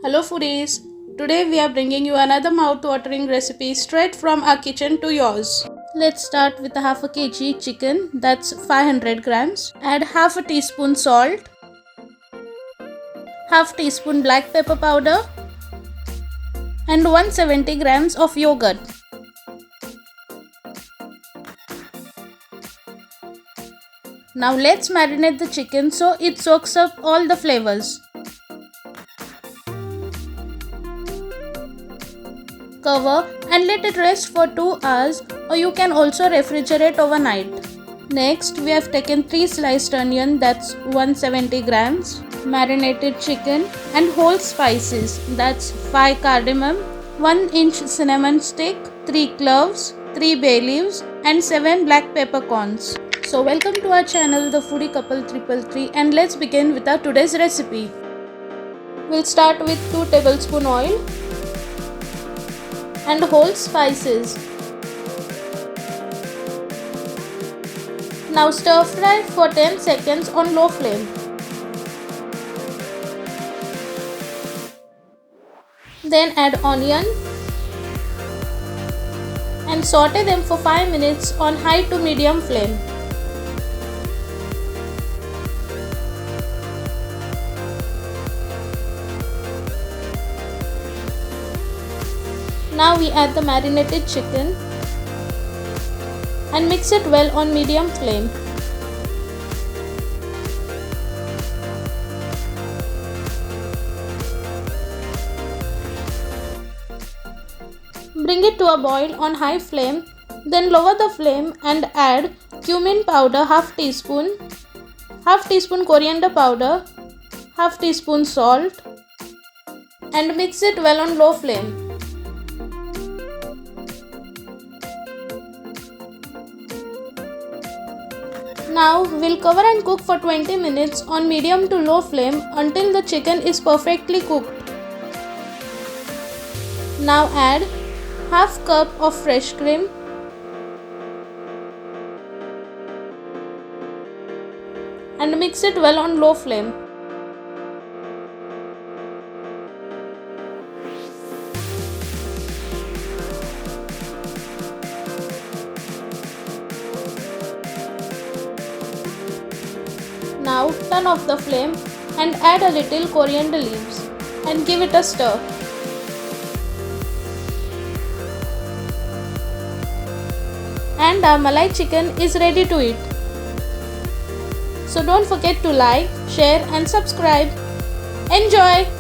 Hello foodies! Today we are bringing you another mouth-watering recipe straight from our kitchen to yours. Let's start with a half a kg chicken, that's 500 grams. Add half a teaspoon salt, half teaspoon black pepper powder and 170 grams of yogurt. Now let's marinate the chicken so it soaks up all the flavors. Cover and let it rest for 2 hours, or you can also refrigerate overnight. Next, we have taken 3 sliced onion, that's 170 grams, marinated chicken and whole spices, that's 5 cardamom, 1 inch cinnamon stick, 3 cloves, 3 bay leaves and 7 black peppercorns. So welcome to our channel The Foodie Couple 333 and let's begin with our today's recipe. We'll start with 2 tablespoon oil and whole spices. Now stir fry for 10 seconds on low flame. Then add onion and saute them for 5 minutes on high to medium flame. Now we add the marinated chicken and mix it well on medium flame. Bring it to a boil on high flame, then lower the flame and add cumin powder half teaspoon coriander powder, half teaspoon salt and mix it well on low flame. Now we'll cover and cook for 20 minutes on medium to low flame until the chicken is perfectly cooked. Now add half cup of fresh cream and mix it well on low flame. Now turn off the flame and add a little coriander leaves and give it a stir. And our Malai chicken is ready to eat. So don't forget to like, share and subscribe. Enjoy!